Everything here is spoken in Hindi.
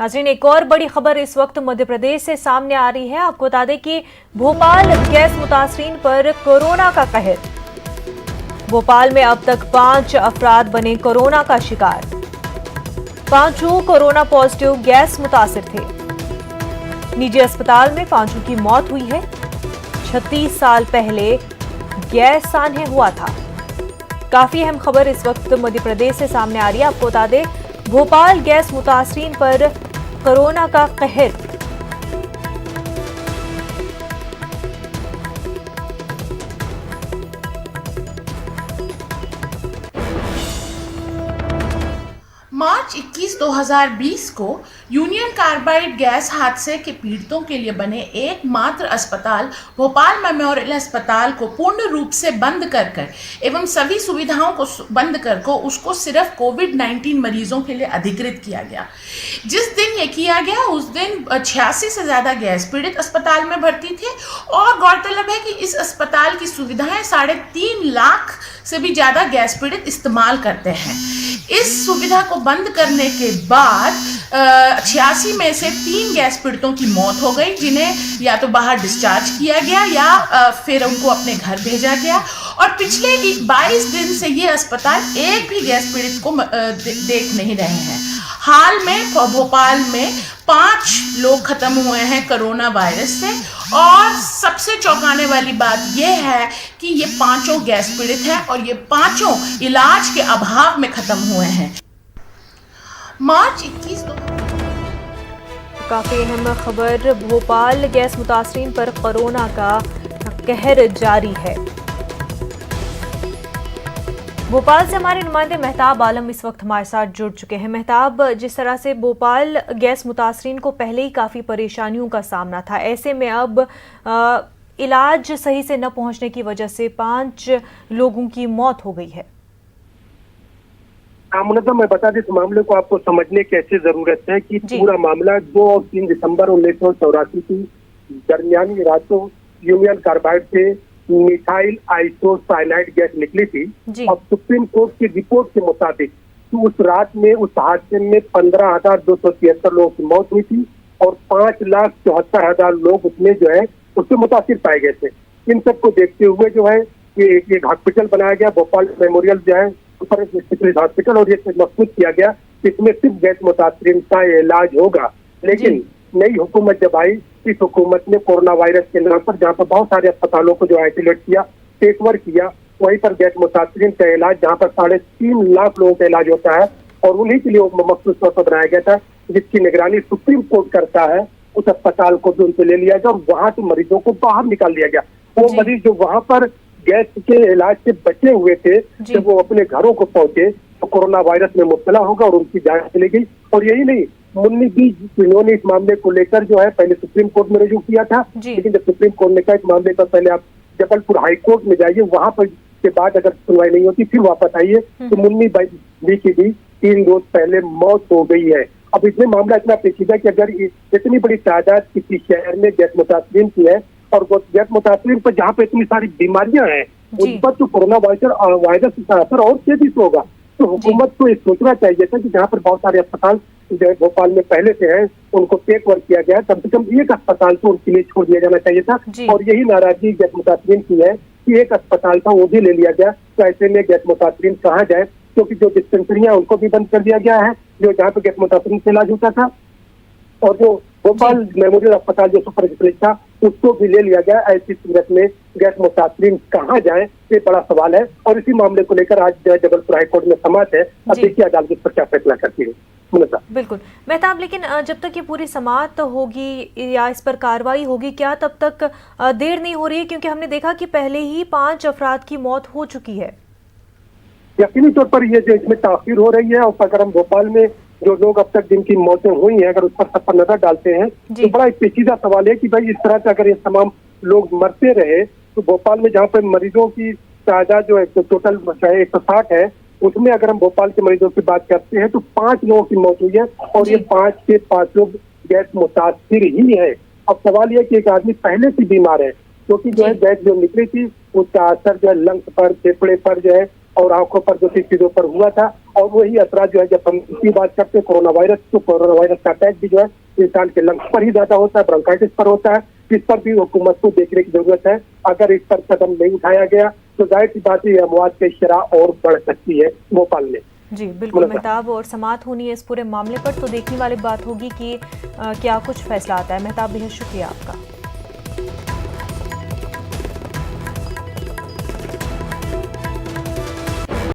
नाज़रीन, एक और बड़ी खबर इस वक्त मध्य प्रदेश से सामने आ रही है। आपको बता दें कि भोपाल गैस मुतासरीन पर कोरोना का कहर। भोपाल में अब तक 5 अफराद बने कोरोना का शिकार। 5 कोरोना पॉजिटिव गैस मुतासिर थे। निजी अस्पताल में 5 की मौत हुई है। 36 साल पहले गैस सान्हे हुआ था। काफी अहम खबर इस वक्त मध्य प्रदेश से सामने आ रही है। आपको बता दें, भोपाल गैस मुतासरीन पर कोरोना का कहर। मार्च 21, 2020 को यूनियन कार्बाइड गैस हादसे के पीड़ितों के लिए बने एकमात्र अस्पताल भोपाल मेमोरियल अस्पताल को पूर्ण रूप से बंद कर एवं सभी सुविधाओं को बंद कर उसको सिर्फ कोविड-19 मरीजों के लिए अधिकृत किया गया। जिस दिन ये किया गया उस दिन 86 से ज़्यादा गैस पीड़ित अस्पताल में भर्ती थे और गौरतलब है कि इस अस्पताल की सुविधाएं 3.5 लाख से भी ज़्यादा गैस पीड़ित इस्तेमाल करते हैं। इस सुविधा को बंद करने के बाद 86 में से 3 गैस पीड़ितों की मौत हो गई, जिन्हें या तो बाहर डिस्चार्ज किया गया या फिर उनको अपने घर भेजा गया। और पिछले 22 दिन से ये अस्पताल एक भी गैस पीड़ित को देख नहीं रहे हैं। हाल में भोपाल में 5 लोग खत्म हुए हैं कोरोना वायरस से और सबसे चौंकाने वाली बात यह है कि ये 5 गैस पीड़ित हैं और ये 5 इलाज के अभाव में खत्म हुए हैं। मार्च 21 काफी अहम खबर, भोपाल गैस मुतासरीन पर कोरोना का कहर जारी है। भोपाल से हमारे नुमाइंदे मेहताब आलम इस वक्त हमारे साथ जुड़ चुके हैं। मेहताब, जिस तरह से भोपाल गैस मुतासरीन को पहले ही काफ़ी परेशानियों का सामना था, ऐसे में अब इलाज सही से न पहुंचने की वजह से 5 लोगों की मौत हो गई है। मुनज़्ज़म, मैं बता दें इस मामले को आपको समझने की ऐसी जरूरत है कि पूरा मामला 2 और 3 दिसंबर 1984 की दरमियानी रातों यूनियन कार्बाइड से मिथाइल आइसोसाइनाइड गैस निकली थी। अब सुप्रीम कोर्ट की रिपोर्ट के मुताबिक तो उस रात में उस हादसे में 15,273 लोगों की मौत हुई थी और 5,74,000 लोग उसमें जो है उससे मुतासिर पाए गए थे। इन सबको देखते हुए जो है ये एक हॉस्पिटल बनाया गया, भोपाल मेमोरियल जो है सुपर स्पेशलिस्ट हॉस्पिटल, और ये मजबूत किया गया कि इसमें सिर्फ गैस मुतासरीन का इलाज होगा। लेकिन नई हुकूमत जब आई, इस हुकूमत ने कोरोना वायरस के नाम पर जहाँ पर बहुत सारे अस्पतालों को जो आइसोलेट किया, टेक ओवर किया, वहीं पर गैस मुतासरीन का इलाज जहाँ पर 3.5 लाख लोगों का इलाज होता है और उन्हीं के लिए मखसूस तौर पर बनाया गया था, जिसकी निगरानी सुप्रीम कोर्ट करता है। उस अस्पताल को भी उनसे ले लिया गया और वहां से मरीजों को बाहर निकाल लिया गया। वो मरीज जो वहां पर गैस के इलाज से बचे हुए थे, जब वो अपने घरों को पहुंचे तो कोरोना वायरस में मुब्तला होगा और उनकी जान चली गई। और यही नहीं, मुन्नी भी इन्होंने इस मामले को लेकर जो है पहले सुप्रीम कोर्ट में रुजू किया था, लेकिन जब सुप्रीम कोर्ट ने कहा इस मामले पर पहले आप जबलपुर हाई कोर्ट में जाइए, वहां पर के बाद अगर सुनवाई नहीं होती फिर वापस आइए, तो मुन्नी भी की भी 3 रोज पहले मौत हो गई है। अब इसमें मामला इतना पेचीदा कि अगर इतनी बड़ी तादाद किसी शहर में गैस मुतासरीन की है और वो गैस मुतासरीन पर जहाँ पे इतनी सारी बीमारियां हैं उन पर तो कोरोना वायरस का असर और तेजी से होगा। तो हुकूमत को ये सोचना चाहिए था कि जहाँ पर बहुत सारे अस्पताल जो है भोपाल में पहले से हैं उनको टेक ओवर किया गया है, कम से कम एक अस्पताल तो उनके लिए छोड़ दिया जाना चाहिए था। और यही नाराजगी गैस मुतासरीन की है कि एक अस्पताल था वो भी ले लिया गया। तो ऐसे में गैस मुतासरीन कहाँ जाए, क्योंकि जो डिस्पेंसरियां उनको भी बंद कर दिया गया है जो जहाँ पे गैस मुतासरीन से इलाज होता था, और जो भोपाल मेमोरियल अस्पताल जो सुपर स्पेशलिस्ट था उसको भी ले लिया गया। ऐसी सूरत में गैस मुतासरीन कहाँ जाए, ये बड़ा सवाल है। और इसी मामले को लेकर आज जबलपुर हाईकोर्ट में समाप्त है। अब देखिए अदालत इस पर क्या फैसला करती है। बिल्कुल मेहताब, लेकिन जब तक ये पूरी समाप्त होगी या इस पर कार्रवाई होगी, क्या तब तक देर नहीं हो रही है? क्योंकि हमने देखा कि पहले ही 5 अफराद की मौत हो चुकी है। यकीनी तौर पर ये जो इसमें ताखीर हो रही है, और अगर हम भोपाल में जो लोग अब तक जिनकी मौतें हुई हैं अगर उस पर सब पर नजर डालते हैं तो बड़ा एक पेचीदा सवाल है कि भाई इस तरह से अगर ये तमाम लोग मरते रहे तो भोपाल में जहाँ पर मरीजों की तादाद जो है टोटल 160 है, उसमें अगर हम भोपाल के मरीजों की बात करते हैं तो 5 लोगों की मौत हुई है और ये 5 के 5 लोग गैस मुतासिर ही है। अब सवाल यह कि एक आदमी पहले से बीमार है, क्योंकि जो है गैस जो निकली थी उसका असर जो है लंग्स पर, फेफड़े पर जो है और आंखों पर जो थी चीजों पर हुआ था। और वही असरा जो है, जब हम इसकी बात करते हैं कोरोना वायरस, तो कोरोना वायरस का अटैक भी जो है इंसान के लंग्स पर ही ज्यादा होता है, ब्रोंकाइटिस पर होता है। इस पर भी हुकूमत को देखने की जरूरत है। अगर इस पर कदम नहीं उठाया गया तो जाहिर सी बात है अमवात की शरह और बढ़ सकती है भोपाल में। जी बिल्कुल मेहताब, और समाअत होनी है इस पूरे मामले पर, तो देखने वाली बात होगी कि क्या कुछ फैसला आता है। मेहताब, बेहद शुक्रिया आपका।